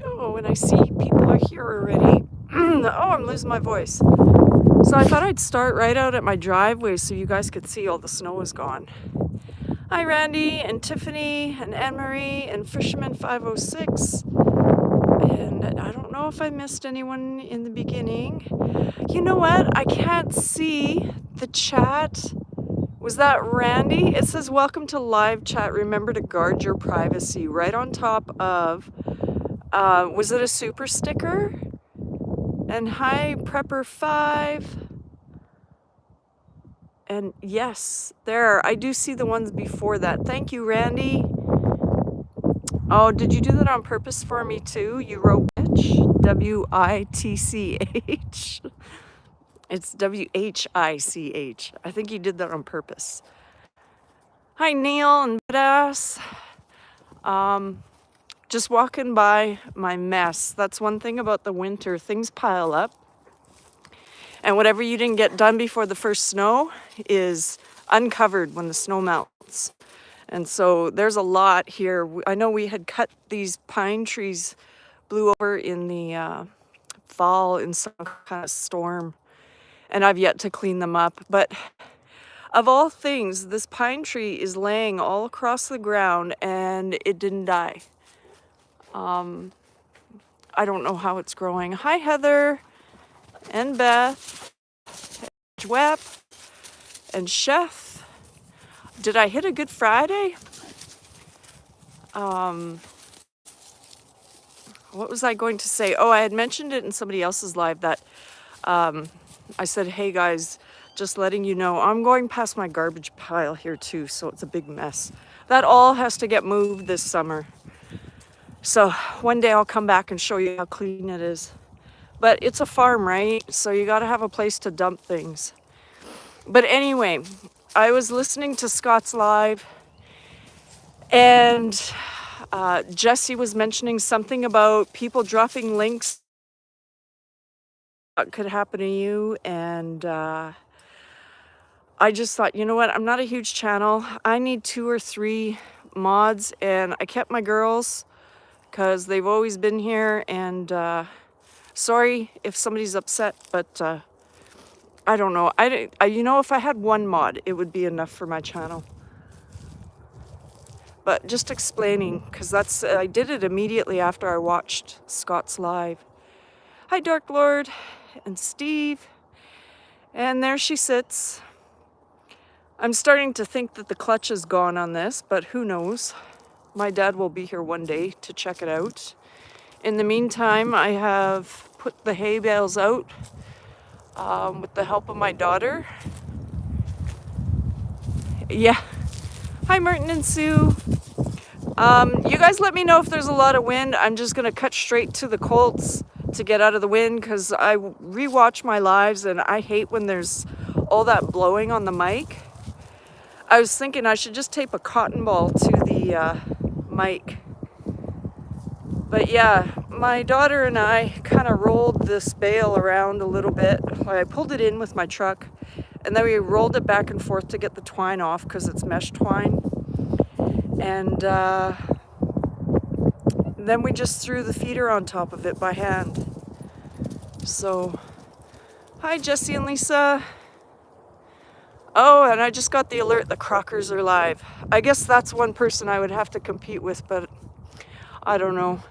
Oh, and I see people are here already. Oh, I'm losing my voice. So I thought I'd start right out at my driveway so you guys could see all the snow is gone. Hi, Randy and Tiffany and Anne-Marie and Fisherman 506. And I don't know if I missed anyone in the beginning. You know what? I can't see the chat. Was that Randy? It says, welcome to live chat. Remember to guard your privacy. Right on top of, was it a super sticker? And hi, Prepper5. And yes, there, I do see the ones before that. Thank you, Randy. Oh, did you do that on purpose for me too? You wrote witch, W-I-T-C-H. It's W-H-I-C-H. I think you did that on purpose. Hi, Neil and Badass. Just walking by my mess. That's one thing about the winter. Things pile up. And whatever you didn't get done before the first snow is uncovered when the snow melts. And so there's a lot here. I know we had cut these pine trees, blew over in the fall in some kind of storm. And I've yet to clean them up. But of all things, this pine tree is laying all across the ground and it didn't die. I don't know how it's growing. Hi, Heather and Beth, Jwep, and Chef. Did I hit a good Friday? What was I going to say? Oh, I had mentioned it in somebody else's live that I said, hey guys, just letting you know, I'm going past my garbage pile here too, so it's a big mess. That all has to get moved this summer. So one day I'll come back and show you how clean it is. But it's a farm, right? So you gotta have a place to dump things. But anyway, I was listening to Scott's live and Jesse was mentioning something about people dropping links that could happen to you. And I just thought, you know what? I'm not a huge channel. I need 2 or 3 mods, and I kept my girls because they've always been here. And sorry if somebody's upset, but I don't know. You know, if I had 1 mod, it would be enough for my channel. But just explaining, because I did it immediately after I watched Scott's live. Hi, Dark Lord and Steve. And there she sits. I'm starting to think that the clutch is gone on this, but who knows? My dad will be here one day to check it out. In the meantime, I have put the hay bales out with the help of my daughter. Yeah. Hi, Merton and Sue. You guys let me know if there's a lot of wind. I'm just going to cut straight to the Colts to get out of the wind because I rewatch my lives and I hate when there's all that blowing on the mic. I was thinking I should just tape a cotton ball to the mic. But yeah, my daughter and I kind of rolled this bale around a little bit. I pulled it in with my truck and then we rolled it back and forth to get the twine off because it's mesh twine. And then we just threw the feeder on top of it by hand. So, hi Jesse and Lisa. Oh, and I just got the alert the Crockers are live. I guess that's one person I would have to compete with, but I don't know.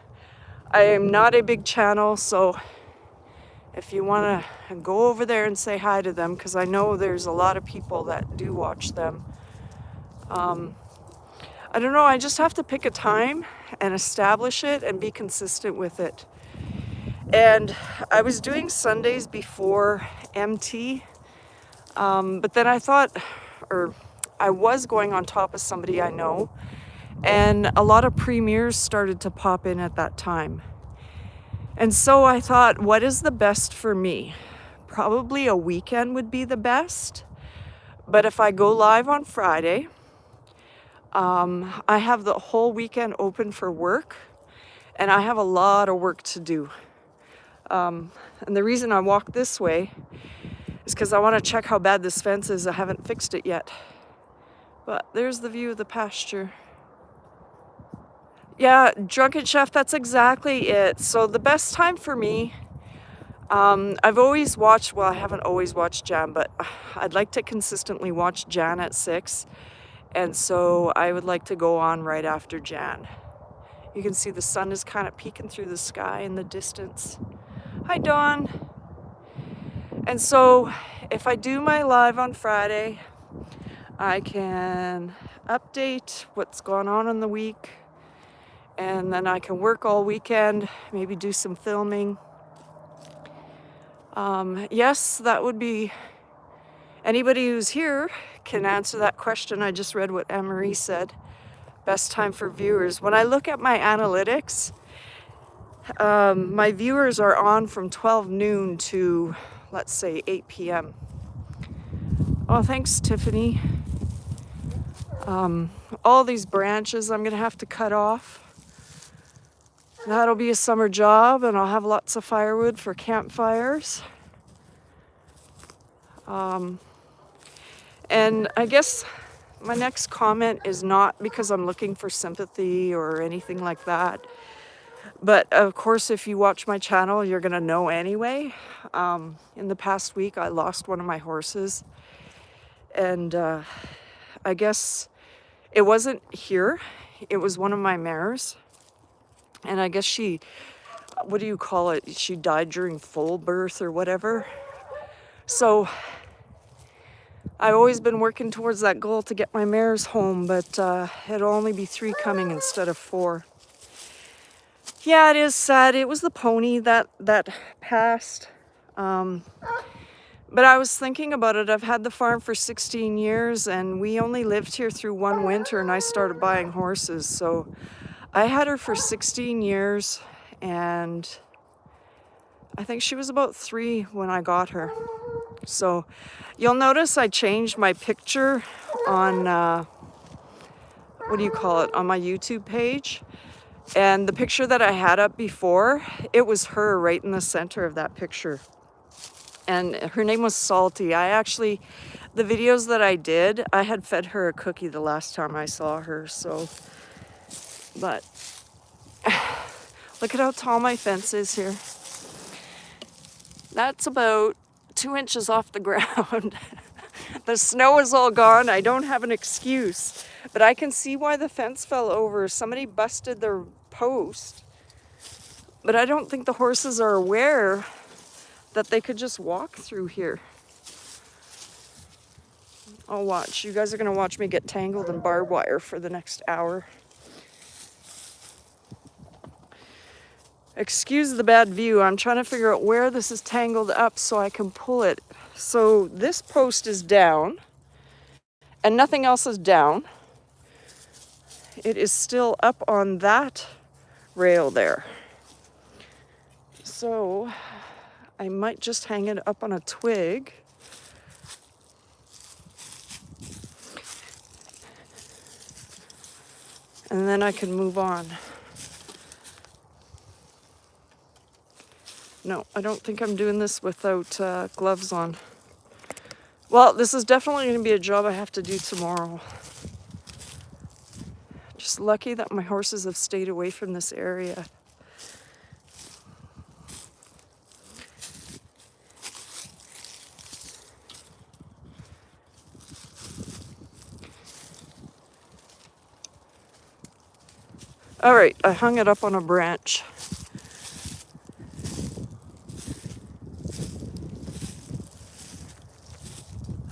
I am not a big channel, so if you want to go over there and say hi to them, because I know there's a lot of people that do watch them. I don't know, I just have to pick a time and establish it and be consistent with it. And I was doing Sundays before MT, but then I thought, or I was going on top of somebody I know, and a lot of premieres started to pop in at that time. And so I thought, what is the best for me? Probably a weekend would be the best. But if I go live on Friday, I have the whole weekend open for work, and I have a lot of work to do. And the reason I walk this way is because I want to check how bad this fence is. I haven't fixed it yet. But there's the view of the pasture. Yeah, Drunken Chef, that's exactly it. So the best time for me, I've always watched, well, I haven't always watched Jan, but I'd like to consistently watch Jan at 6. And so I would like to go on right after Jan. You can see the sun is kind of peeking through the sky in the distance. Hi, Dawn. And so if I do my live on Friday, I can update what's going on in the week, and then I can work all weekend, maybe do some filming. Yes, that would be, anybody who's here can answer that question. I just read what Anne-Marie said. Best time for viewers. When I look at my analytics, my viewers are on from 12 noon to, let's say, 8 p.m. Oh, thanks, Tiffany. All these branches I'm gonna have to cut off. That'll be a summer job, and I'll have lots of firewood for campfires. And I guess my next comment is not because I'm looking for sympathy or anything like that. But of course, if you watch my channel, you're gonna know anyway. In the past week, I lost one of my horses. And I guess it wasn't here. It was one of my mares. And I guess she, what do you call it? She died during full birth or whatever. So I've always been working towards that goal to get my mares home, but it'll only be 3 coming instead of 4. Yeah, it is sad. It was the pony that passed. But I was thinking about it. I've had the farm for 16 years, and we only lived here through one winter, and I started buying horses. So I had her for 16 years, and I think she was about 3 when I got her. So you'll notice I changed my picture on, what do you call it, on my YouTube page. And the picture that I had up before, it was her right in the center of that picture. And her name was Salty. The videos that I did, I had fed her a cookie the last time I saw her, so. But look at how tall my fence is here. That's about 2 inches off the ground. The snow is all gone. I don't have an excuse, but I can see why the fence fell over. Somebody busted their post, but I don't think the horses are aware that they could just walk through here. I'll watch. You guys are gonna watch me get tangled in barbed wire for the next hour. Excuse the bad view. I'm trying to figure out where this is tangled up so I can pull it. So this post is down and nothing else is down. It is still up on that rail there. So I might just hang it up on a twig. And then I can move on. No, I don't think I'm doing this without gloves on. Well, this is definitely going to be a job I have to do tomorrow. Just lucky that my horses have stayed away from this area. All right, I hung it up on a branch.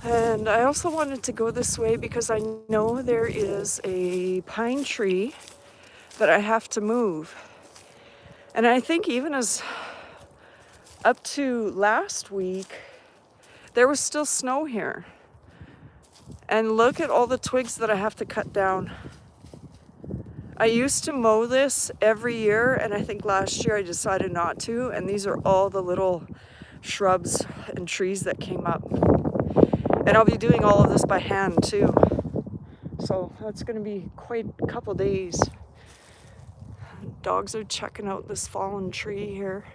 And I also wanted to go this way because I know there is a pine tree that I have to move. And I think even as up to last week, there was still snow here. And look at all the twigs that I have to cut down. I used to mow this every year, and I think last year I decided not to. And these are all the little shrubs and trees that came up. And I'll be doing all of this by hand too. So that's gonna be quite a couple days. Dogs are checking out this fallen tree here.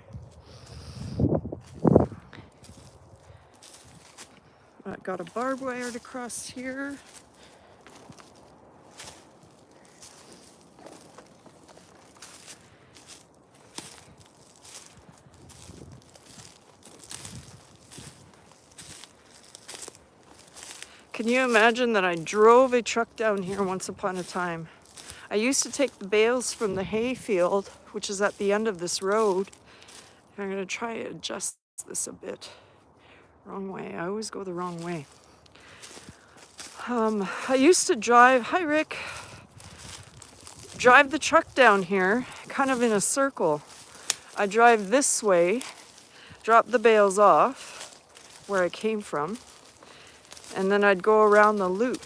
I got a barbed wire to cross here. Can you imagine that I drove a truck down here once upon a time? I used to take the bales from the hay field, which is at the end of this road. I'm going to try to adjust this a bit. Wrong way. I always go the wrong way. I used to drive, hi Rick, drive the truck down here kind of in a circle. I drive this way, drop the bales off where I came from, and then I'd go around the loop.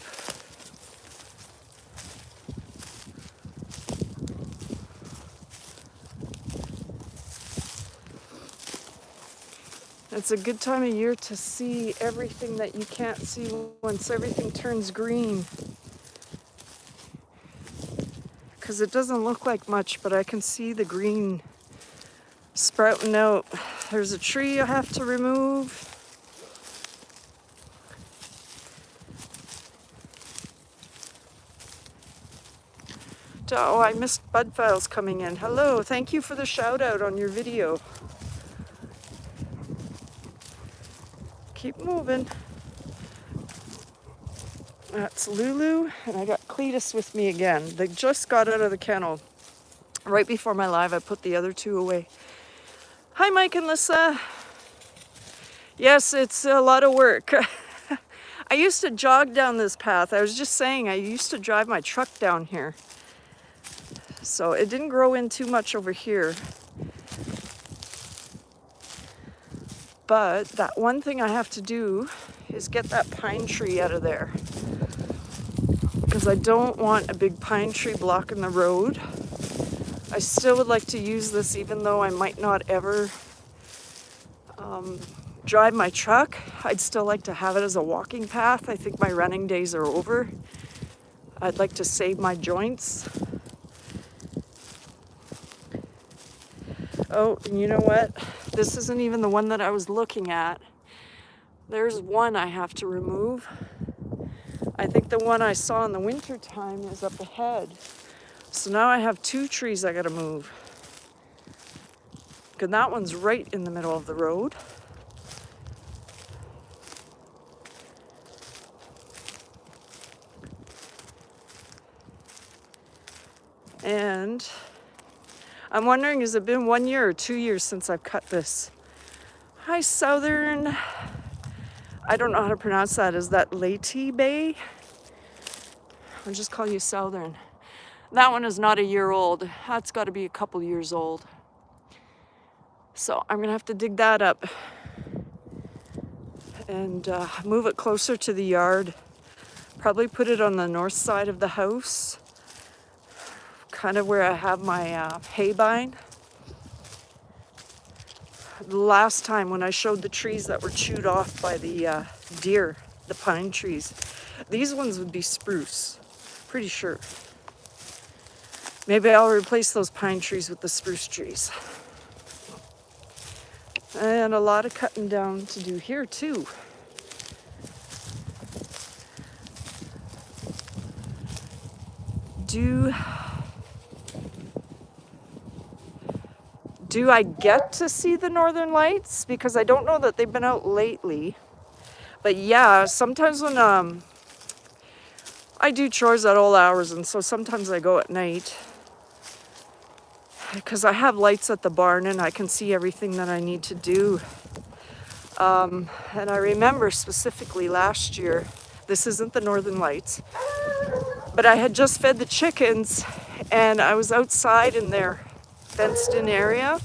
It's a good time of year to see everything that you can't see once everything turns green. Because it doesn't look like much, but I can see the green sprouting out. There's a tree I have to remove. Oh, I missed Bud Files coming in. Hello, thank you for the shout out on your video. Keep moving. That's Lulu, and I got Cletus with me again. They just got out of the kennel. Right before my live, I put the other two away. Hi, Mike and Lissa. Yes, it's a lot of work. I used to jog down this path. I was just saying, I used to drive my truck down here. So it didn't grow in too much over here. But that one thing I have to do is get that pine tree out of there. Because I don't want a big pine tree blocking the road. I still would like to use this even though I might not ever drive my truck. I'd still like to have it as a walking path. I think my running days are over. I'd like to save my joints. Oh, and you know what? This isn't even the one that I was looking at. There's one I have to remove. I think the one I saw in the winter time is up ahead. So now I have two trees I gotta move. And that one's right in the middle of the road. And I'm wondering, has it been 1 year or 2 years since I've cut this? Hi, Southern. I don't know how to pronounce that. Is that Leyte Bay? I'll just call you Southern. That one is not a year old. That's got to be a couple years old. So I'm going to have to dig that up and move it closer to the yard. Probably put it on the north side of the house, kind of where I have my hay bine. The last time when I showed the trees that were chewed off by the deer, the pine trees, these ones would be spruce, pretty sure. Maybe I'll replace those pine trees with the spruce trees. And a lot of cutting down to do here too. Do I get to see the northern lights? Because I don't know that they've been out lately. But yeah, sometimes when I do chores at all hours, and so sometimes I go at night. Because I have lights at the barn and I can see everything that I need to do. And I remember specifically last year, this isn't the northern lights, but I had just fed the chickens and I was outside in their fenced-in area,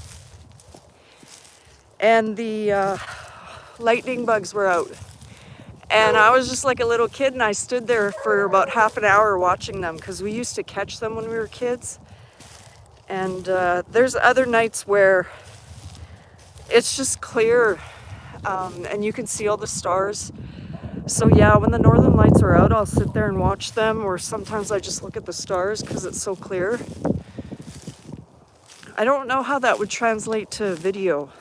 and the lightning bugs were out. And I was just like a little kid, and I stood there for about half an hour watching them, because we used to catch them when we were kids. And there's other nights where it's just clear, and you can see all the stars. So yeah, when the northern lights are out, I'll sit there and watch them, or sometimes I just look at the stars because it's so clear. I don't know how that would translate to video,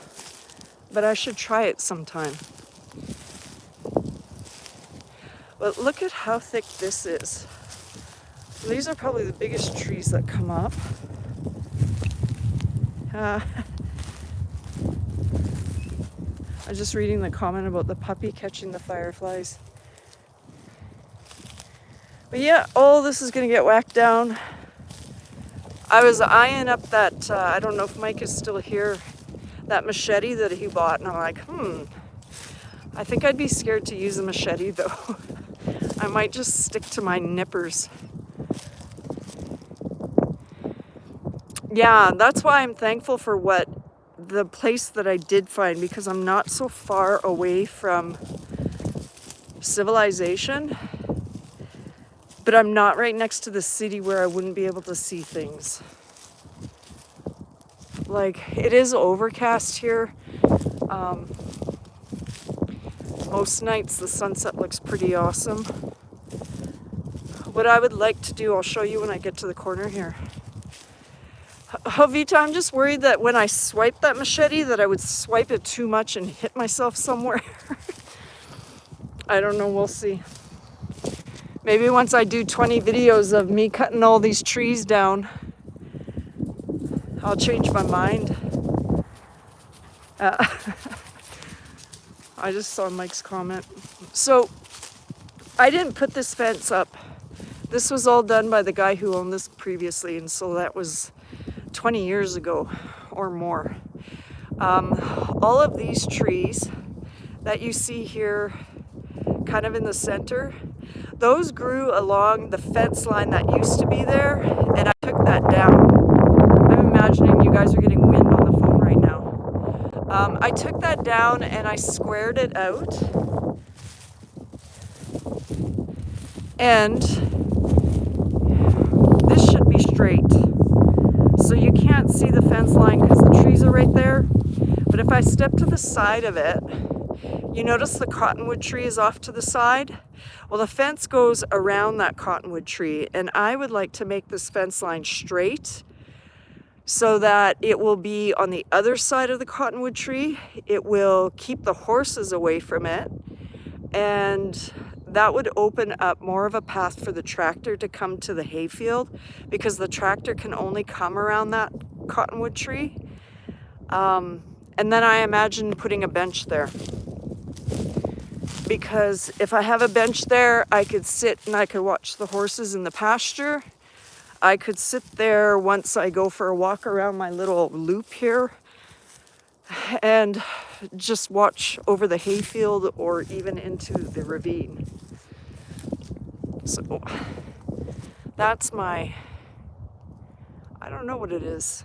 but I should try it sometime. But look at how thick this is. These are probably the biggest trees that come up. I'm just reading the comment about the puppy catching the fireflies. But yeah, all this is gonna get whacked down. I was eyeing up that, I don't know if Mike is still here, that machete that he bought, and I'm like, I think I'd be scared to use a machete though. I might just stick to my nippers. Yeah, that's why I'm thankful for the place that I did find, because I'm not so far away from civilization, but I'm not right next to the city where I wouldn't be able to see things. Like, it is overcast here. Most nights the sunset looks pretty awesome. What I would like to do, I'll show you when I get to the corner here. Jovita, I'm just worried that when I swipe that machete that I would swipe it too much and hit myself somewhere. I don't know, we'll see. Maybe once I do 20 videos of me cutting all these trees down, I'll change my mind. I just saw Mike's comment. So I didn't put this fence up. This was all done by the guy who owned this previously, and so that was 20 years ago or more. All of these trees that you see here kind of in the center, those grew along the fence line that used to be there, and I took that down. I'm imagining you guys are getting wind on the phone right now. I took that down and I squared it out, and this should be straight. So you can't see the fence line because the trees are right there. But if I step to the side of it, you notice the cottonwood tree is off to the side? Well, the fence goes around that cottonwood tree, and I would like to make this fence line straight so that it will be on the other side of the cottonwood tree. It will keep the horses away from it, and that would open up more of a path for the tractor to come to the hayfield, because the tractor can only come around that cottonwood tree. And then I imagine putting a bench there, because if I have a bench there, I could sit and I could watch the horses in the pasture. I could sit there once I go for a walk around my little loop here and just watch over the hayfield or even into the ravine. So that's my, I don't know what it is,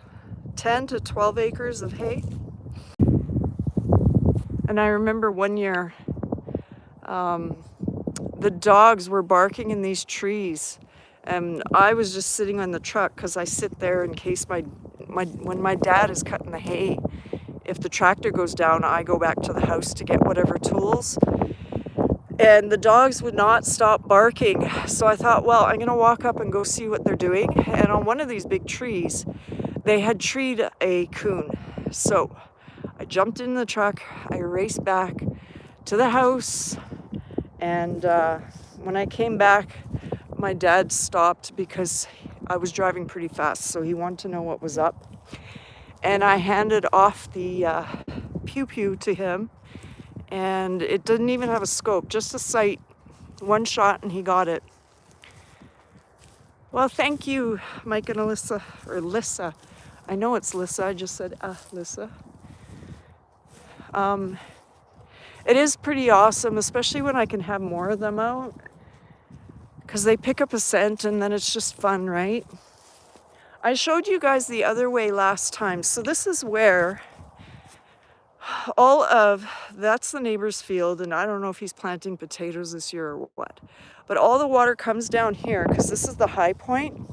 10 to 12 acres of hay. And I remember one year, the dogs were barking in these trees, and I was just sitting on the truck because I sit there in case when my dad is cutting the hay, if the tractor goes down, I go back to the house to get whatever tools. And the dogs would not stop barking. So I thought, well, I'm gonna walk up and go see what they're doing. And on one of these big trees, they had treed a coon. So I jumped in the truck, I raced back to the house, and when I came back, my dad stopped because I was driving pretty fast, so he wanted to know what was up. And I handed off the pew-pew to him, and it didn't even have a scope, just a sight, one shot, and he got it. Well, thank you, Mike and Alyssa, or Lissa. I know it's Lissa, I just said Lissa. It is pretty awesome, especially when I can have more of them out, because they pick up a scent and then it's just fun, right? I showed you guys the other way last time. So this is where that's the neighbor's field, and I don't know if he's planting potatoes this year or what, but all the water comes down here because this is the high point,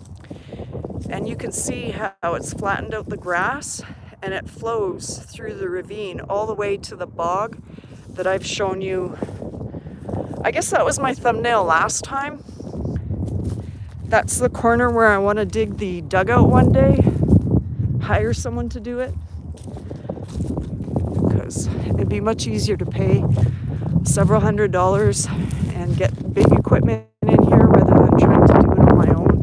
and you can see how it's flattened out the grass, and it flows through the ravine all the way to the bog that I've shown you. I guess that was my thumbnail last time. That's the corner where I want to dig the dugout one day, hire someone to do it, because it'd be much easier to pay several $100s and get big equipment in here rather than trying to do it on my own.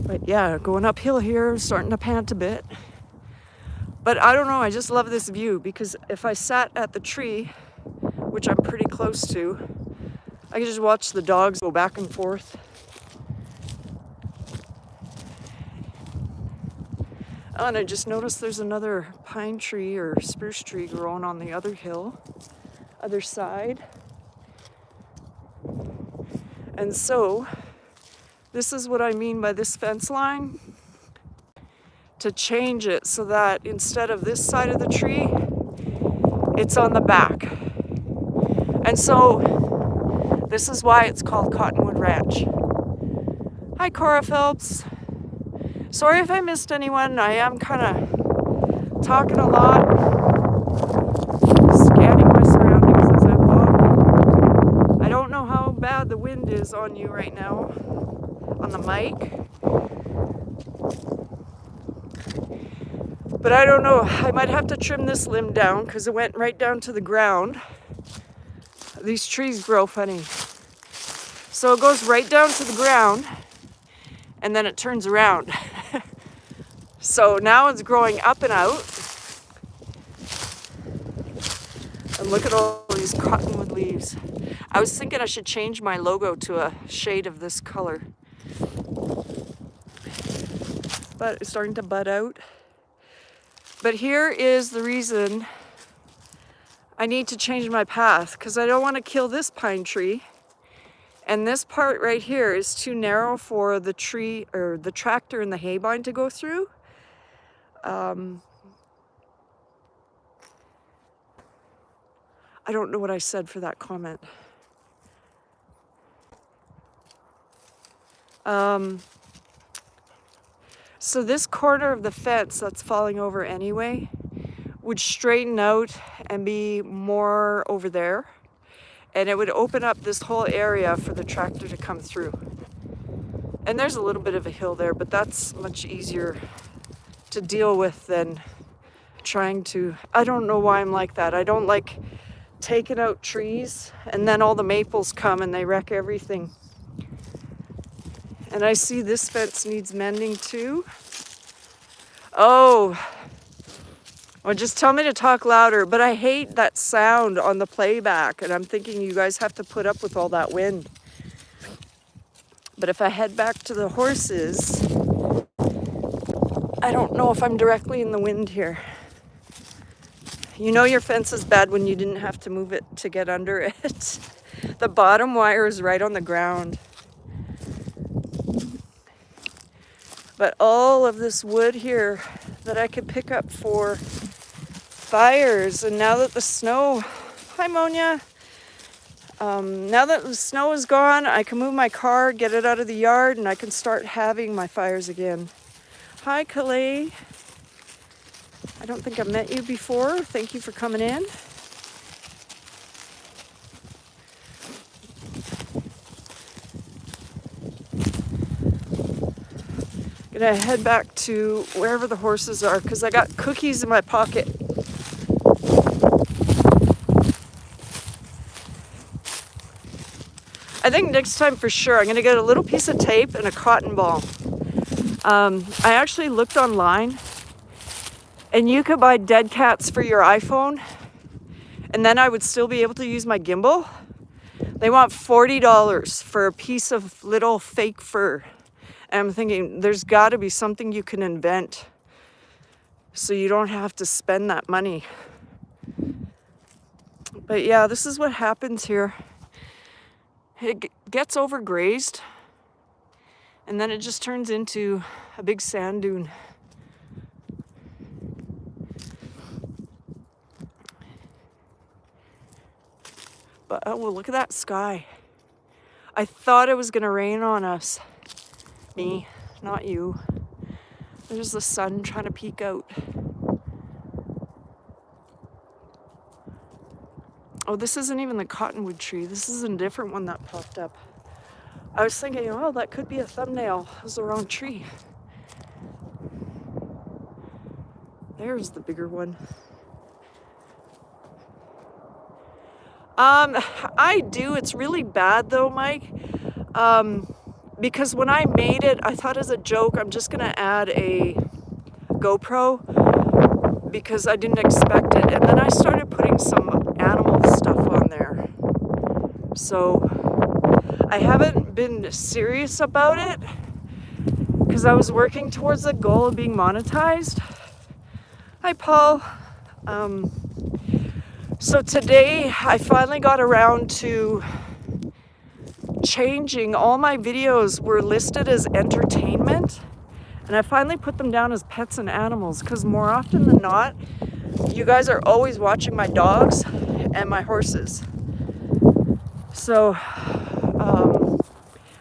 But yeah, going uphill here, starting to pant a bit. But I don't know, I just love this view, because if I sat at the tree which I'm pretty close to. I can just watch the dogs go back and forth. Oh, and I just noticed there's another pine tree or spruce tree growing on the other hill, other side. And so, this is what I mean by this fence line. To change it so that instead of this side of the tree, it's on the back. And so, this is why it's called Cottonwood Ranch. Hi, Cora Phelps. Sorry if I missed anyone. I am kind of talking a lot, scanning my surroundings as I walk. I don't know how bad the wind is on you right now, on the mic. But I don't know. I might have to trim this limb down because it went right down to the ground. These trees grow funny. So it goes right down to the ground and then it turns around. So now it's growing up and out. And look at all these cottonwood leaves. I was thinking I should change my logo to a shade of this color. But it's starting to bud out. But here is the reason I need to change my path, because I don't want to kill this pine tree. And this part right here is too narrow for the tree or the tractor and the haybine to go through. I don't know what I said for that comment. So this corner of the fence that's falling over anyway would straighten out and be more over there. And it would open up this whole area for the tractor to come through. And there's a little bit of a hill there, but that's much easier to deal with than trying to... I don't know why I'm like that. I don't like taking out trees and then all the maples come and they wreck everything. And I see this fence needs mending too. Oh, well, just tell me to talk louder, but I hate that sound on the playback, and I'm thinking you guys have to put up with all that wind. But if I head back to the horses, I don't know if I'm directly in the wind here. You know your fence is bad when you didn't have to move it to get under it. The bottom wire is right on the ground. But all of this wood here that I could pick up for fires, and now that the snow, hi Monia, now that the snow is gone, I can move my car, get it out of the yard, and I can start having my fires again. Hi Calais, I don't think I've met you before. Thank you for coming in. Gonna head back to wherever the horses are because I got cookies in my pocket. I think next time for sure I'm gonna get a little piece of tape and a cotton ball. I actually looked online and you could buy dead cats for your iPhone and then I would still be able to use my gimbal. They want $40 for a piece of little fake fur. And I'm thinking there's got to be something you can invent so you don't have to spend that money. But yeah, this is what happens here. It gets overgrazed and then it just turns into a big sand dune. But oh, well, look at that sky. I thought it was going to rain on us. Me, not you. There's the sun trying to peek out. Oh, this isn't even the cottonwood tree. This is a different one that popped up. I was thinking, oh, that could be a thumbnail. It was the wrong tree. There's the bigger one. I do. It's really bad though, Mike. Because when I made it, I thought as a joke, I'm just gonna add a GoPro because I didn't expect it. And then I started putting some animal stuff on there. So I haven't been serious about it because I was working towards the goal of being monetized. Hi, Paul. So today I finally got around to changing. All my videos were listed as entertainment, and I finally put them down as pets and animals because more often than not, you guys are always watching my dogs and my horses. So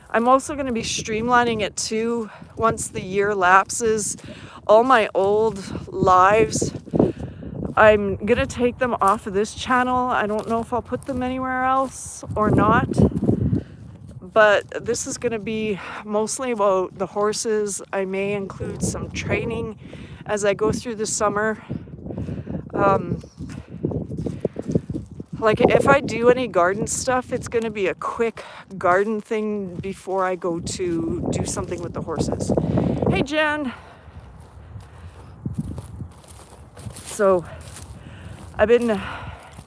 I'm also going to be streamlining it too once the year lapses. All my old lives, I'm going to take them off of this channel. I don't know if I'll put them anywhere else or not. But this is going to be mostly about the horses. I may include some training as I go through the summer. Like if I do any garden stuff, it's going to be a quick garden thing before I go to do something with the horses. Hey, Jen. So I've been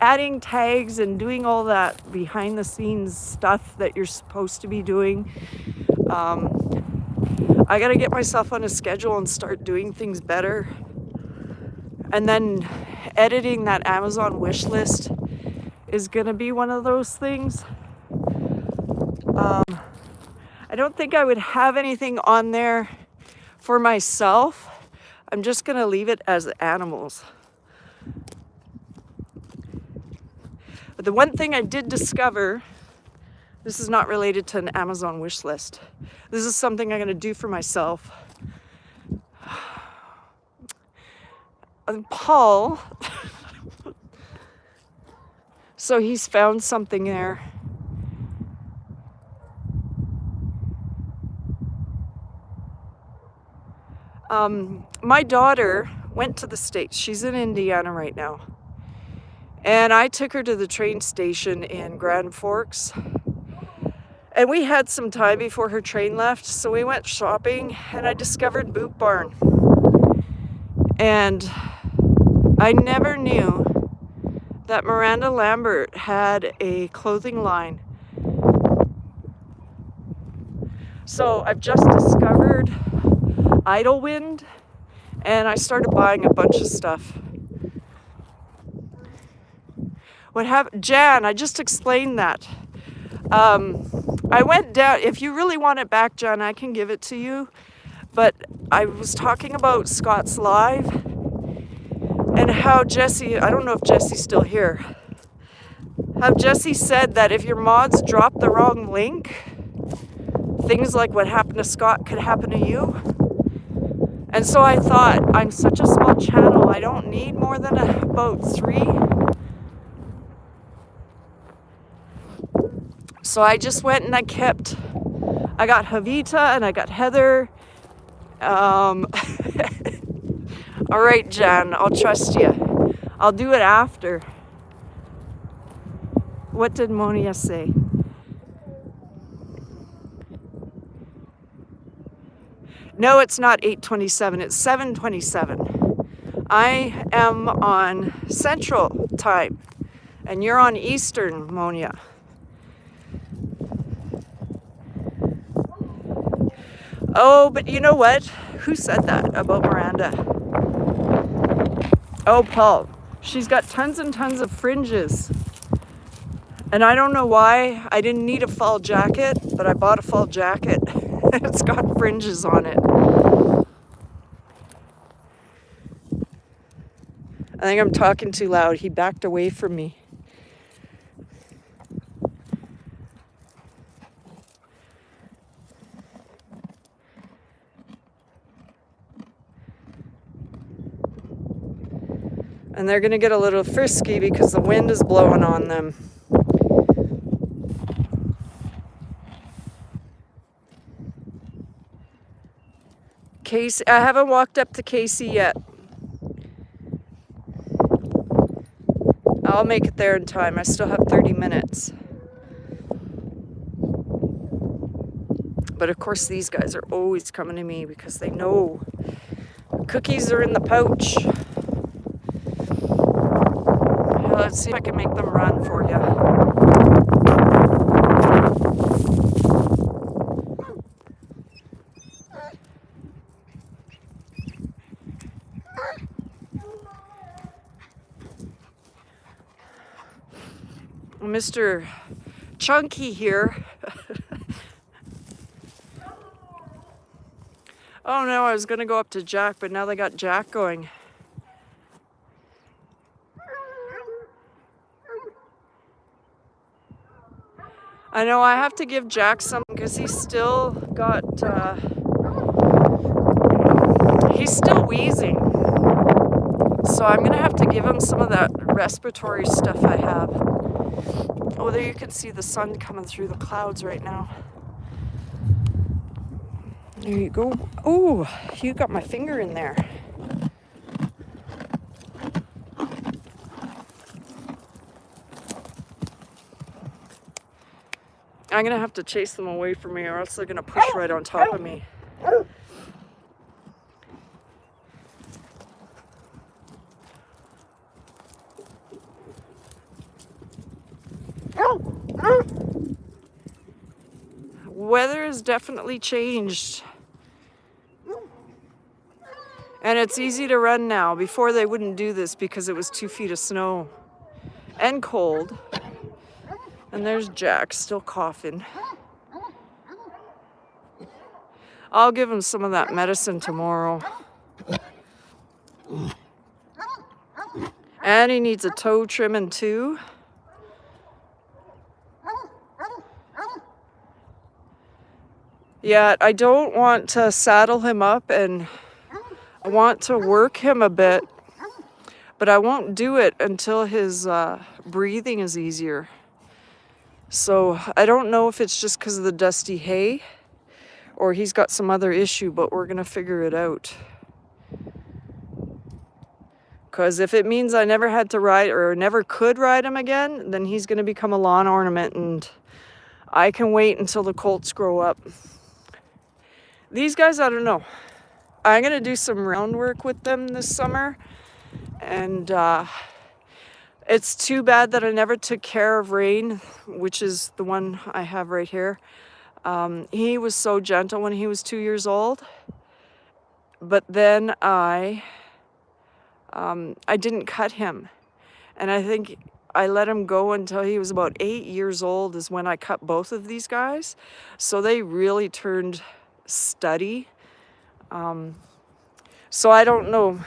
adding tags and doing all that behind the scenes stuff that you're supposed to be doing. I got to get myself on a schedule and start doing things better. And then editing that Amazon wish list is going to be one of those things. I don't think I would have anything on there for myself. I'm just going to leave it as animals. But the one thing I did discover, this is not related to an Amazon wish list. This is something I'm going to do for myself. Paul, so he's found something there. My daughter went to the States. She's in Indiana right now. And I took her to the train station in Grand Forks. And we had some time before her train left, so we went shopping and I discovered Boot Barn. And I never knew that Miranda Lambert had a clothing line. So I've just discovered Idlewind and I started buying a bunch of stuff. What happened? Jan, I just explained that. I went down, if you really want it back, Jan, I can give it to you. But I was talking about Scott's Live and how Jesse, I don't know if Jesse's still here, how Jesse said that if your mods drop the wrong link, things like what happened to Scott could happen to you. And so I thought, I'm such a small channel, I don't need more than about 3. So I just went and I got Javita and I got Heather. All right, Jan, I'll trust you. I'll do it after. What did Monia say? No, it's not 8:27, it's 7:27. I am on Central Time, and you're on Eastern, Monia. Oh, but you know what? Who said that about Miranda? Oh, Paul. She's got tons and tons of fringes. And I don't know why. I didn't need a fall jacket, but I bought a fall jacket. It's got fringes on it. I think I'm talking too loud. He backed away from me. And they're going to get a little frisky because the wind is blowing on them. Casey, I haven't walked up to Casey yet. I'll make it there in time. I still have 30 minutes. But of course, these guys are always coming to me because they know cookies are in the pouch. Let's see if I can make them run for you. Mr. Chunky here. Oh no, I was gonna go up to Jack, but now they got Jack going. I know I have to give Jack some because he's still got, he's still wheezing. So I'm gonna have to give him some of that respiratory stuff I have. Oh, there you can see the sun coming through the clouds right now. There you go. Oh, you got my finger in there. I'm gonna have to chase them away from me or else they're gonna push right on top of me. Weather has definitely changed. And it's easy to run now. Before they wouldn't do this because it was 2 feet of snow and cold. And there's Jack still coughing. I'll give him some of that medicine tomorrow. And he needs a toe trimming too. Yeah, I don't want to saddle him up, and I want to work him a bit, but I won't do it until his breathing is easier. So I don't know if it's just because of the dusty hay or he's got some other issue, but we're going to figure it out. Because if it means I never had to ride or never could ride him again, then he's going to become a lawn ornament, and I can wait until the colts grow up. These guys, I don't know. I'm going to do some round work with them this summer, and it's too bad that I never took care of Rain, which is the one I have right here. He was so gentle when he was 2 years old, but then I didn't cut him, and I think I let him go until he was about 8 years old is when I cut both of these guys. So they really turned studdy. So I don't know.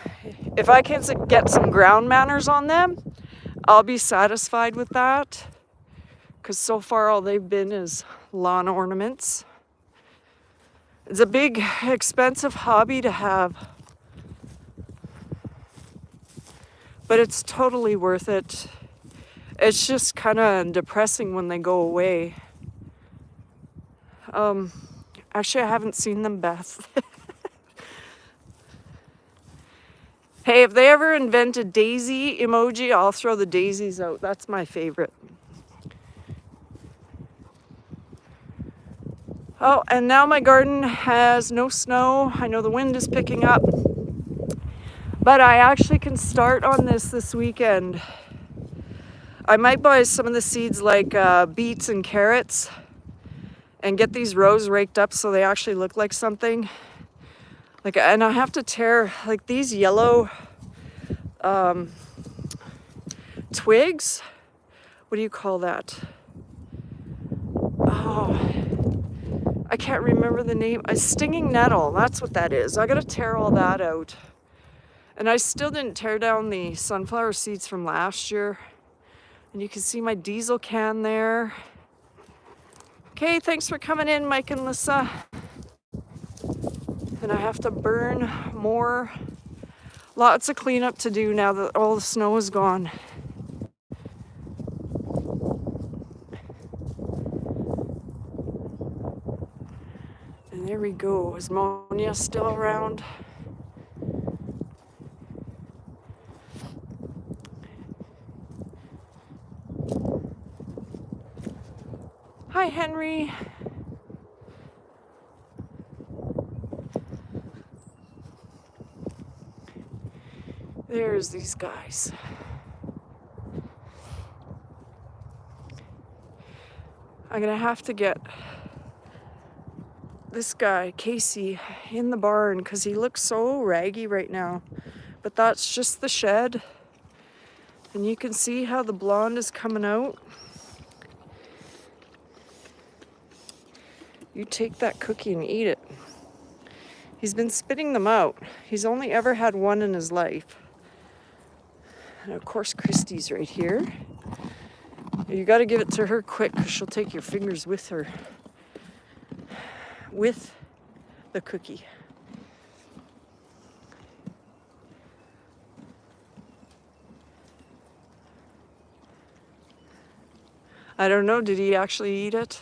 If I can get some ground manners on them, I'll be satisfied with that. Because so far all they've been is lawn ornaments. It's a big, expensive hobby to have. But it's totally worth it. It's just kind of depressing when they go away. Actually, I haven't seen them, Beth. Hey, if they ever invent a daisy emoji, I'll throw the daisies out. That's my favorite. Oh, and now my garden has no snow. I know the wind is picking up. But I actually can start on this weekend. I might buy some of the seeds like beets and carrots and get these rows raked up so they actually look like something. Like, and I have to tear like these yellow twigs. What do you call that? Oh, I can't remember the name. A stinging nettle, that's what that is. I gotta tear all that out. And I still didn't tear down the sunflower seeds from last year. And you can see my diesel can there. Okay, thanks for coming in, Mike and Lissa. And I have to burn more. Lots of cleanup to do now that all the snow is gone. And there we go. Is Monia still around? Hi, Henry. There's these guys. I'm gonna have to get this guy, Casey, in the barn because he looks so raggy right now. But that's just the shed. And you can see how the blonde is coming out. You take that cookie and eat it. He's been spitting them out. He's only ever had one in his life. And of course, Christy's right here. You got to give it to her quick because she'll take your fingers with her. With the cookie. I don't know, did he actually eat it?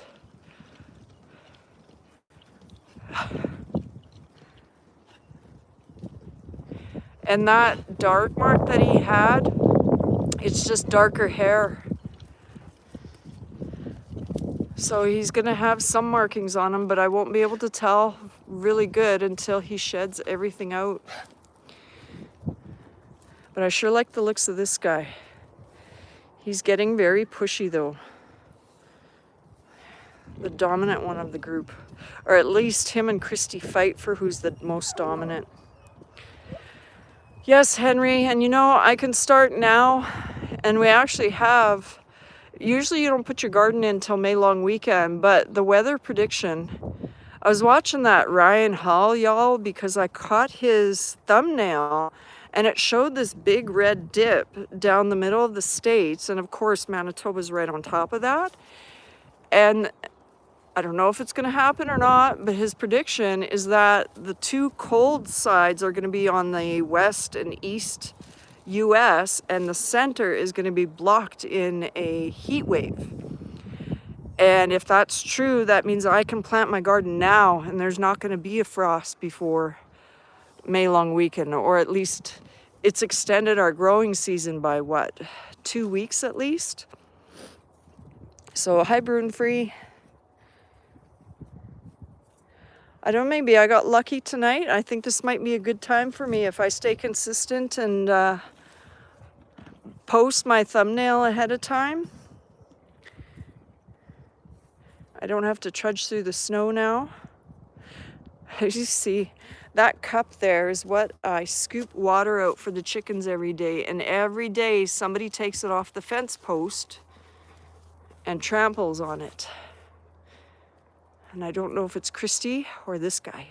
And that dark mark that he had, it's just darker hair. So he's gonna have some markings on him, but I won't be able to tell really good until he sheds everything out. But I sure like the looks of this guy. He's getting very pushy though. The dominant one of the group. Or at least him and Christy fight for who's the most dominant. Yes, Henry, and you know, I can start now, and we actually have, usually you don't put your garden in until May long weekend, but the weather prediction, I was watching that Ryan Hall, y'all, because I caught his thumbnail, and it showed this big red dip down the middle of the states, and of course Manitoba's right on top of that. And I don't know if it's going to happen or not, but his prediction is that the two cold sides are going to be on the west and east US, and the center is going to be blocked in a heat wave. And if that's true, that means I can plant my garden now, and there's not going to be a frost before May long weekend, or at least it's extended our growing season by what, 2 weeks at least? So hi, Brune Free. I don't know, maybe I got lucky tonight. I think this might be a good time for me if I stay consistent and post my thumbnail ahead of time. I don't have to trudge through the snow now. As you see, that cup there is what I scoop water out for the chickens every day. And every day somebody takes it off the fence post and tramples on it. And I don't know if it's Christy or this guy.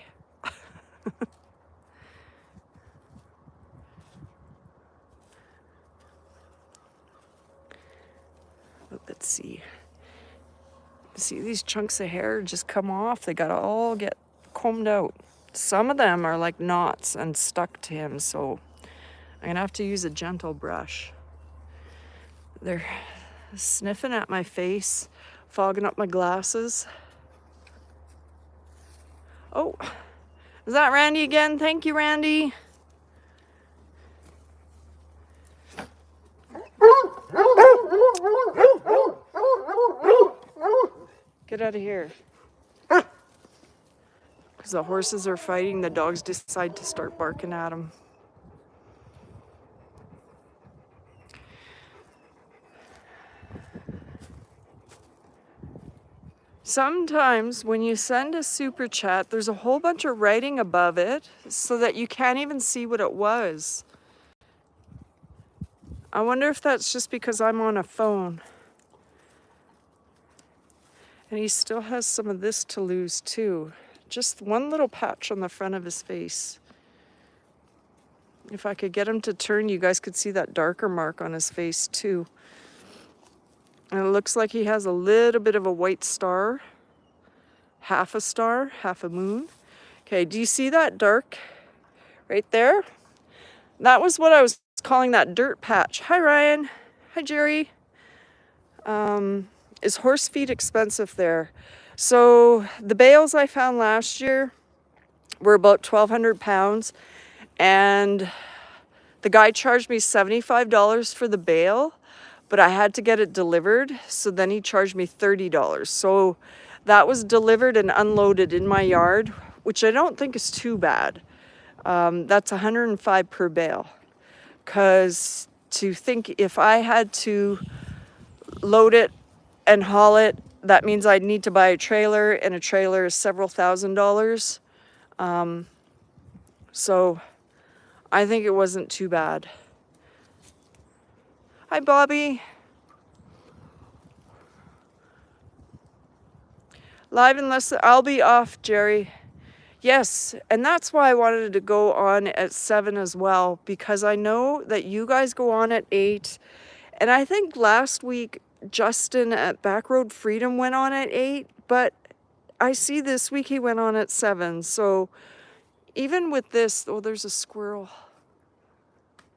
But let's see. See, these chunks of hair just come off. They gotta all get combed out. Some of them are like knots and stuck to him, so I'm gonna have to use a gentle brush. They're sniffing at my face, fogging up my glasses. Oh, is that Randy again? Thank you, Randy. Get out of here. Because the horses are fighting, the dogs decide to start barking at them. Sometimes when you send a super chat, there's a whole bunch of writing above it so that you can't even see what it was. I wonder if that's just because I'm on a phone. And he still has some of this to lose too. Just one little patch on the front of his face. If I could get him to turn, you guys could see that darker mark on his face too. And it looks like he has a little bit of a white star. Half a star, half a moon. Okay, do you see that dark right there? That was what I was calling that dirt patch. Hi, Ryan. Hi, Jerry. Is horse feed expensive there? So the bales I found last year were about 1,200 pounds. And the guy charged me $75 for the bale, but I had to get it delivered, so then he charged me $30. So that was delivered and unloaded in my yard, which I don't think is too bad. That's $105 per bale. Because to think if I had to load it and haul it, that means I'd need to buy a trailer, and a trailer is several $1,000s. So I think it wasn't too bad. Hi, Bobby. Live unless I'll be off, Jerry. Yes, and that's why I wanted to go on at 7 as well, because I know that you guys go on at 8. And I think last week Justin at Backroad Freedom went on at 8, but I see this week he went on at 7. So even with this, oh, there's a squirrel.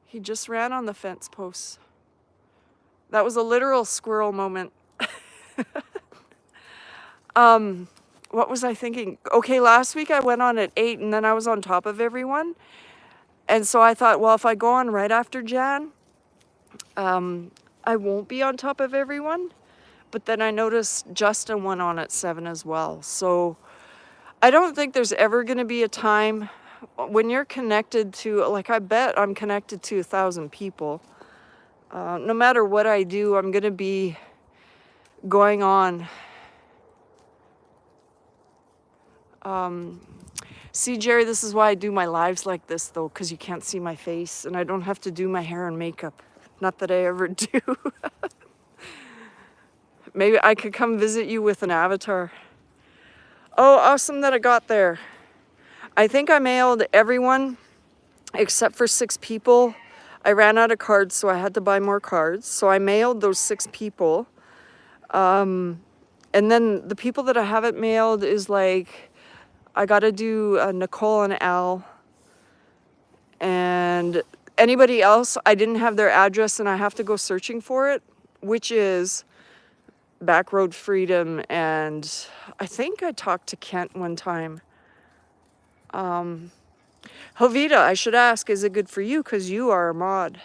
He just ran on the fence posts. That was a literal squirrel moment. What was I thinking? Okay, last week I went on at 8 and then I was on top of everyone. And so I thought, well, if I go on right after Jan, I won't be on top of everyone. But then I noticed Justin went on at 7 as well. So I don't think there's ever going to be a time when you're connected to, like, I bet I'm connected to 1,000 people. No matter what I do, I'm going to be going on. See, Jerry, this is why I do my lives like this, though, because you can't see my face and I don't have to do my hair and makeup. Not that I ever do. Maybe I could come visit you with an avatar. Oh, awesome that I got there. I think I mailed everyone except for 6 people. I ran out of cards, so I had to buy more cards. So I mailed those 6 people. And then the people that I haven't mailed is like, I got to do Nicole and Al. And anybody else, I didn't have their address and I have to go searching for it, which is Backroad Freedom. And I think I talked to Kent one time. Jovita, I should ask, is it good for you? Because you are a mod.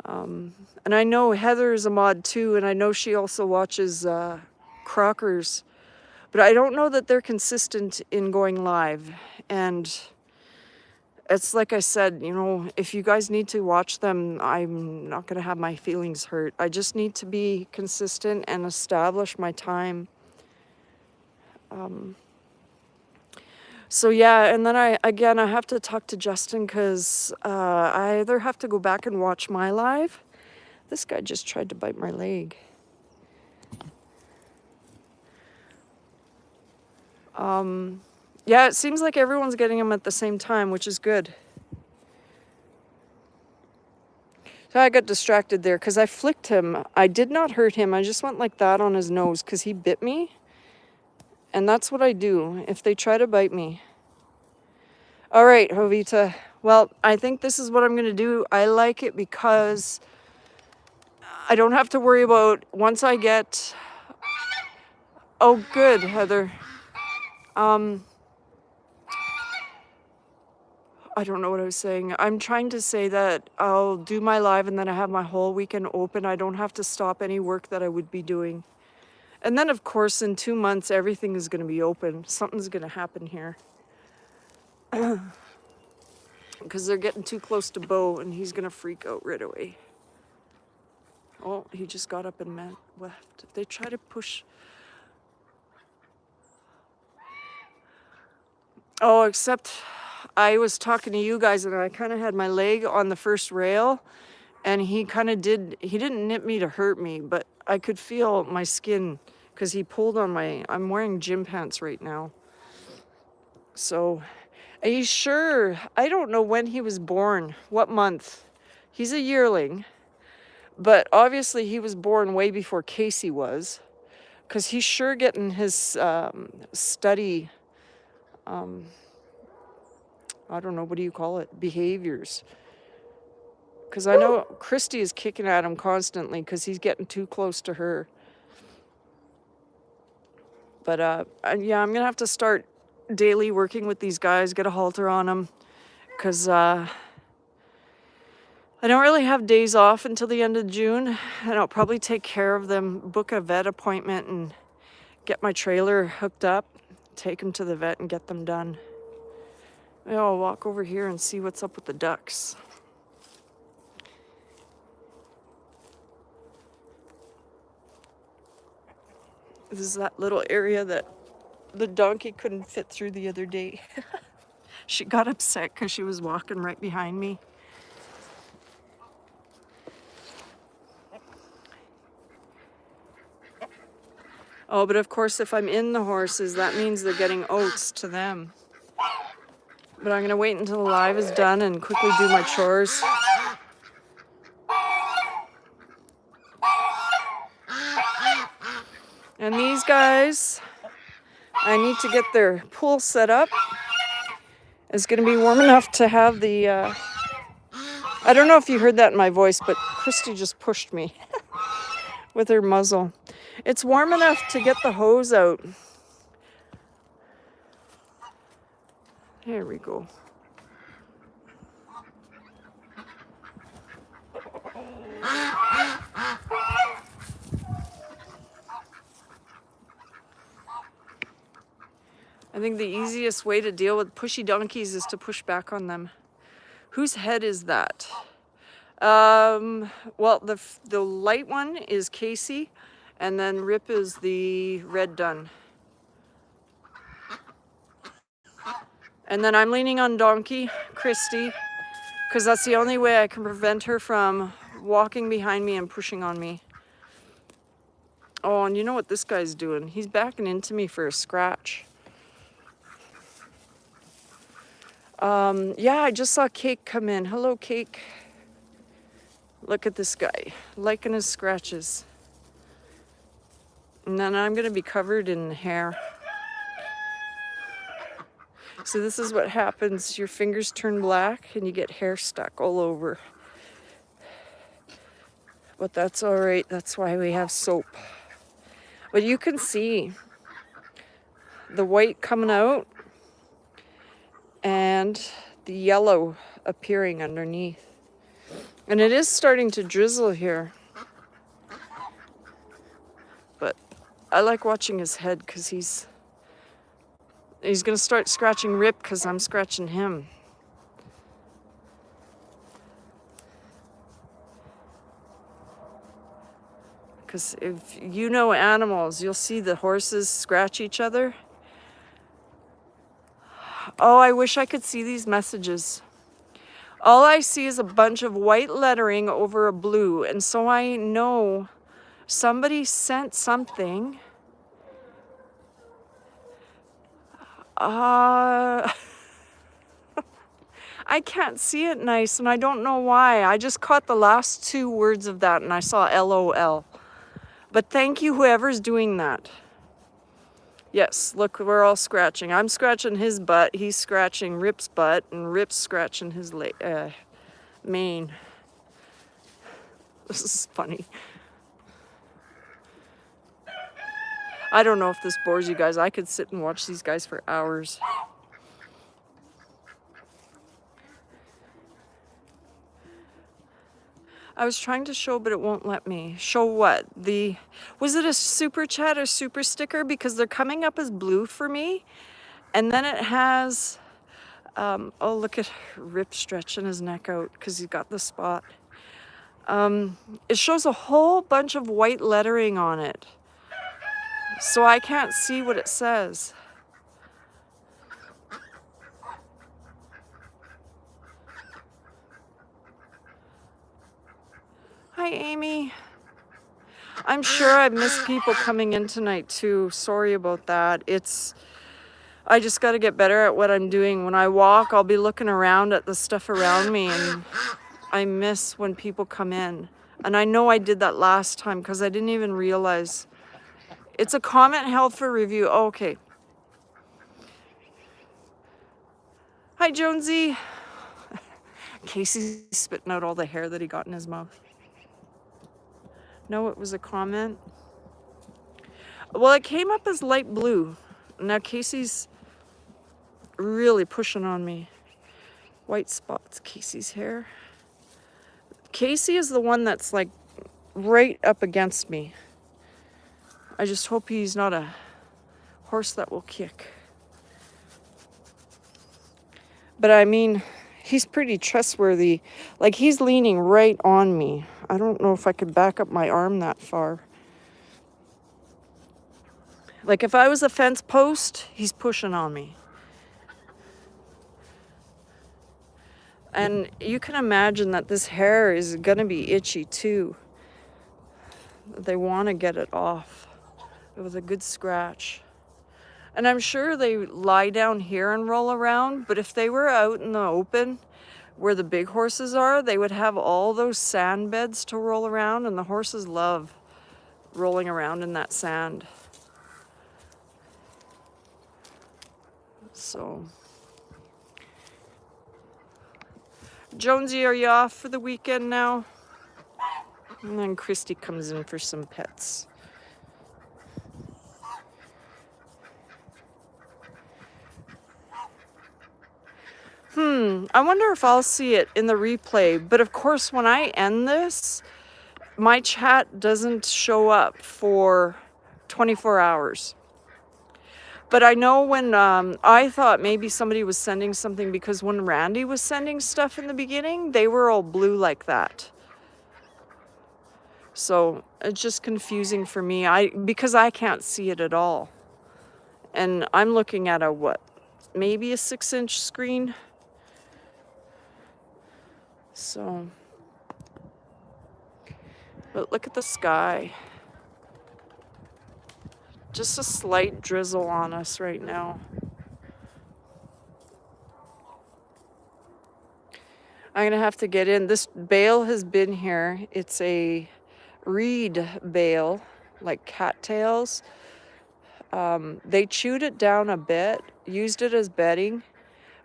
And I know Heather is a mod too, and I know she also watches Crockers. But I don't know that they're consistent in going live. And it's like I said, you know, if you guys need to watch them, I'm not going to have my feelings hurt. I just need to be consistent and establish my time. So yeah, and then I have to talk to Justin because I either have to go back and watch my live. This guy just tried to bite my leg. Yeah, it seems like everyone's getting them at the same time, which is good. So I got distracted there because I flicked him. I did not hurt him. I just went like that on his nose because he bit me. And that's what I do if they try to bite me. All right, Jovita. Well, I think this is what I'm going to do. I like it because I don't have to worry about once I get... Oh, good, Heather. I don't know what I was saying. I'm trying to say that I'll do my live and then I have my whole weekend open. I don't have to stop any work that I would be doing. And then, of course, in 2 months, everything is going to be open. Something's going to happen here. Because they're getting too close to Bo, and he's going to freak out right away. Oh, he just got up and left. If they try to push... Oh, except I was talking to you guys, and I kind of had my leg on the first rail, and he didn't nip me to hurt me, but I could feel my skin... because he pulled on I'm wearing gym pants right now. So, are you sure? I don't know when he was born, what month. He's a yearling, but obviously he was born way before Casey was, because he's sure getting his study, I don't know, what do you call it? Behaviors. Because I know Christy is kicking at him constantly because he's getting too close to her. But yeah, I'm going to have to start daily working with these guys, get a halter on them, because I don't really have days off until the end of June, and I'll probably take care of them, book a vet appointment, and get my trailer hooked up, take them to the vet, and get them done. Maybe I'll walk over here and see what's up with the ducks. This is that little area that the donkey couldn't fit through the other day. She got upset because she was walking right behind me. Oh, but of course, if I'm in the horses, that means they're getting oats to them. But I'm going to wait until the live is done and quickly do my chores. And these guys, I need to get their pool set up. It's going to be warm enough to have the... I don't know if you heard that in my voice, but Christy just pushed me with her muzzle. It's warm enough to get the hose out. There we go. I think the easiest way to deal with pushy donkeys is to push back on them. Whose head is that? Well, the light one is Casey, and then Rip is the red dun. And then I'm leaning on donkey, Christy, because that's the only way I can prevent her from walking behind me and pushing on me. Oh, and you know what this guy's doing? He's backing into me for a scratch. Yeah, I just saw Cake come in. Hello, Cake. Look at this guy, liking his scratches. And then I'm gonna be covered in hair. So this is what happens. Your fingers turn black and you get hair stuck all over. But that's all right. That's why we have soap. But you can see the white coming out and the yellow appearing underneath. And it is starting to drizzle here. But I like watching his head because he's gonna start scratching Rip because I'm scratching him. Because if you know animals, you'll see the horses scratch each other. Oh, I wish I could see these messages. All I see is a bunch of white lettering over a blue, and so I know somebody sent something. I can't see it nice, and I don't know why. I just caught the last two words of that, and I saw LOL. But thank you, whoever's doing that. Yes, look, we're all scratching. I'm scratching his butt, he's scratching Rip's butt, and Rip's scratching his mane. This is funny. I don't know if this bores you guys. I could sit and watch these guys for hours. I was trying to show, but it won't let me. Show what? Was it a super chat or super sticker? Because they're coming up as blue for me. And then it has, oh, look at Rip stretching his neck out because he's got the spot. It shows a whole bunch of white lettering on it. So I can't see what it says. Hi, Amy. I'm sure I've missed people coming in tonight too. Sorry about that. I just got to get better at what I'm doing. When I walk, I'll be looking around at the stuff around me, and I miss when people come in. And I know I did that last time because I didn't even realize. It's a comment held for review. Oh, okay. Hi, Jonesy. Casey's spitting out all the hair that he got in his mouth. No, it was a comment. Well, it came up as light blue. Now Casey's really pushing on me. White spots, Casey's hair. Casey is the one that's like right up against me. I just hope he's not a horse that will kick. But I mean, he's pretty trustworthy. Like, he's leaning right on me. I don't know if I could back up my arm that far. Like, if I was a fence post, he's pushing on me. And you can imagine that this hair is going to be itchy too. They want to get it off. It was a good scratch. And I'm sure they lie down here and roll around, but if they were out in the open where the big horses are, they would have all those sand beds to roll around, and the horses love rolling around in that sand. So, Jonesy, are you off for the weekend now? And then Christy comes in for some pets. I wonder if I'll see it in the replay. But of course, when I end this, my chat doesn't show up for 24 hours. But I know when I thought maybe somebody was sending something, because when Randy was sending stuff in the beginning, they were all blue like that. So it's just confusing for me because I can't see it at all. And I'm looking at maybe a 6-inch screen. So, but look at the sky. Just a slight drizzle on us right now. I'm gonna have to get in. This bale has been here. It's a reed bale, like cattails. They chewed it down a bit, used it as bedding,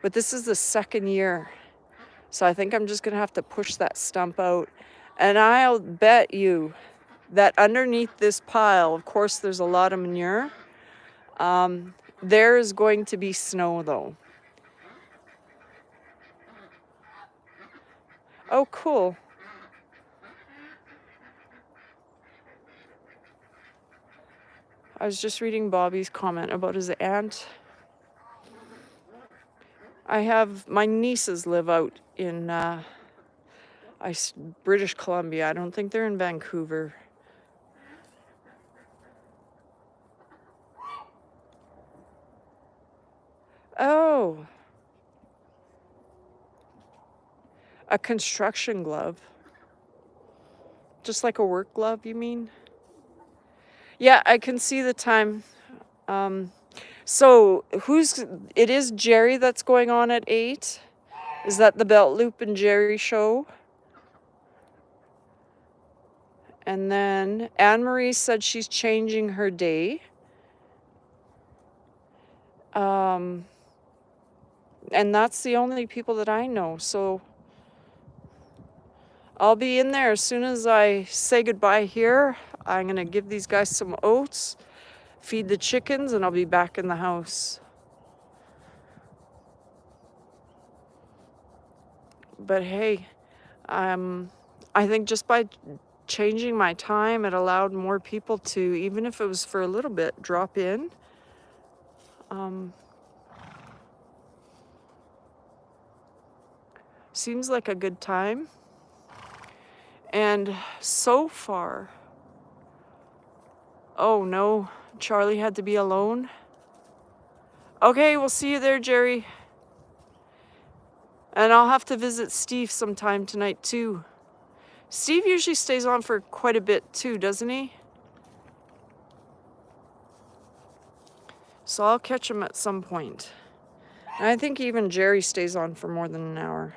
but this is the second year. So I think I'm just gonna have to push that stump out. And I'll bet you that underneath this pile, of course, there's a lot of manure. There is going to be snow though. Oh, cool. I was just reading Bobby's comment about his aunt. My nieces live out in British Columbia. I don't think they're in Vancouver. Oh. A construction glove. Just like a work glove, you mean? Yeah, I can see the time. So it is Jerry that's going on at 8? Is that the Belt Loop and Jerry show? And then Anne-Marie said she's changing her day. And that's the only people that I know. So I'll be in there as soon as I say goodbye here. I'm going to give these guys some oats, feed the chickens, and I'll be back in the house. But hey, I think just by changing my time, it allowed more people to, even if it was for a little bit, drop in. Seems like a good time. And so far, oh no, Charlie had to be alone. Okay, we'll see you there, Jerry. And I'll have to visit Steve sometime tonight too. Steve usually stays on for quite a bit too, doesn't he? So I'll catch him at some point. And I think even Jerry stays on for more than an hour.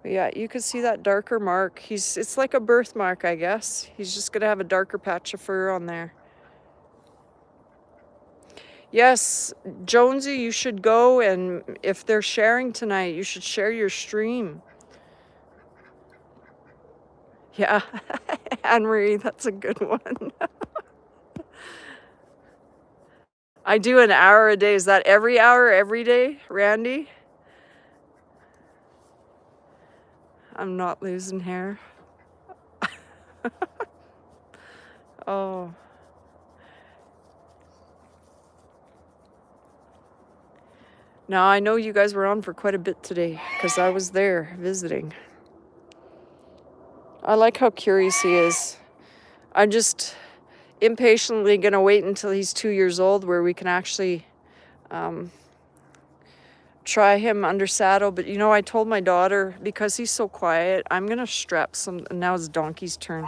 But yeah, you can see that darker mark. It's like a birthmark, I guess. He's just gonna have a darker patch of fur on there. Yes, Jonesy, you should go, and if they're sharing tonight, you should share your stream. Yeah, Anne-Marie, that's a good one. I do an hour a day. Is that every hour, every day, Randy? I'm not losing hair. Oh. Now, I know you guys were on for quite a bit today because I was there visiting. I like how curious he is. I'm just impatiently going to wait until he's 2 years old where we can actually try him under saddle. But you know, I told my daughter, because he's so quiet, I'm gonna strap some. Now it's Donkey's turn.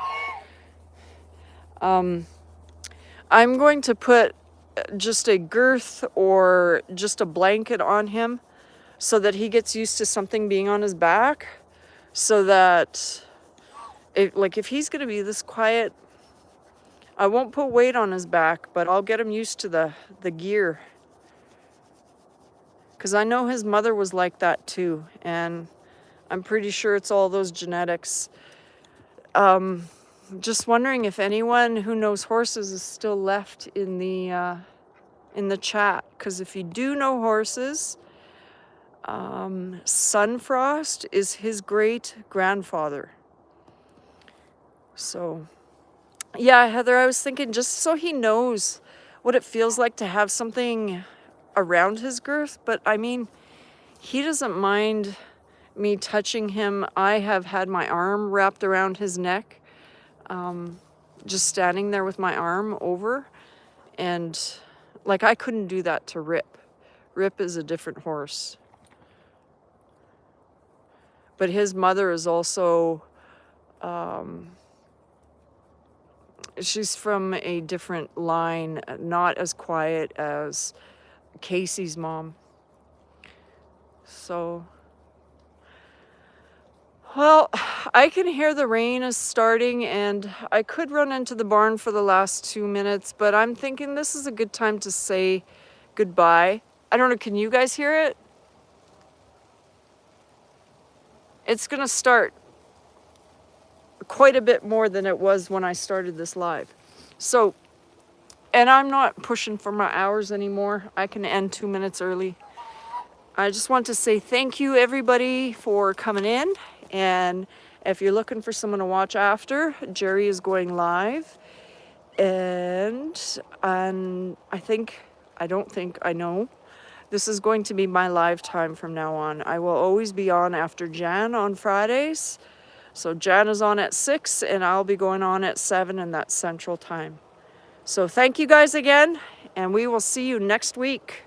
I'm going to put just a girth or just a blanket on him so that he gets used to something being on his back, so that if he's gonna be this quiet, I won't put weight on his back, but I'll get him used to the gear. Because I know his mother was like that too, and I'm pretty sure it's all those genetics. Just wondering if anyone who knows horses is still left in the chat. Because if you do know horses, Sunfrost is his great grandfather. So, yeah, Heather, I was thinking just so he knows what it feels like to have something around his girth. But I mean, he doesn't mind me touching him. I have had my arm wrapped around his neck, just standing there with my arm over, and like I couldn't do that to Rip. Rip is a different horse. But his mother is also, she's from a different line, not as quiet as Casey's mom. So, well, I can hear the rain is starting, and I could run into the barn for the last 2 minutes, but I'm thinking this is a good time to say goodbye. I don't know, can you guys hear it? It's gonna start quite a bit more than it was when I started this live. So, and I'm not pushing for my hours anymore. I can end 2 minutes early. I just want to say thank you, everybody, for coming in. And if you're looking for someone to watch after, Jerry is going live. And I know, this is going to be my live time from now on. I will always be on after Jan on Fridays. So Jan is on at 6, and I'll be going on at 7, and that's Central Time. So thank you guys again, and we will see you next week.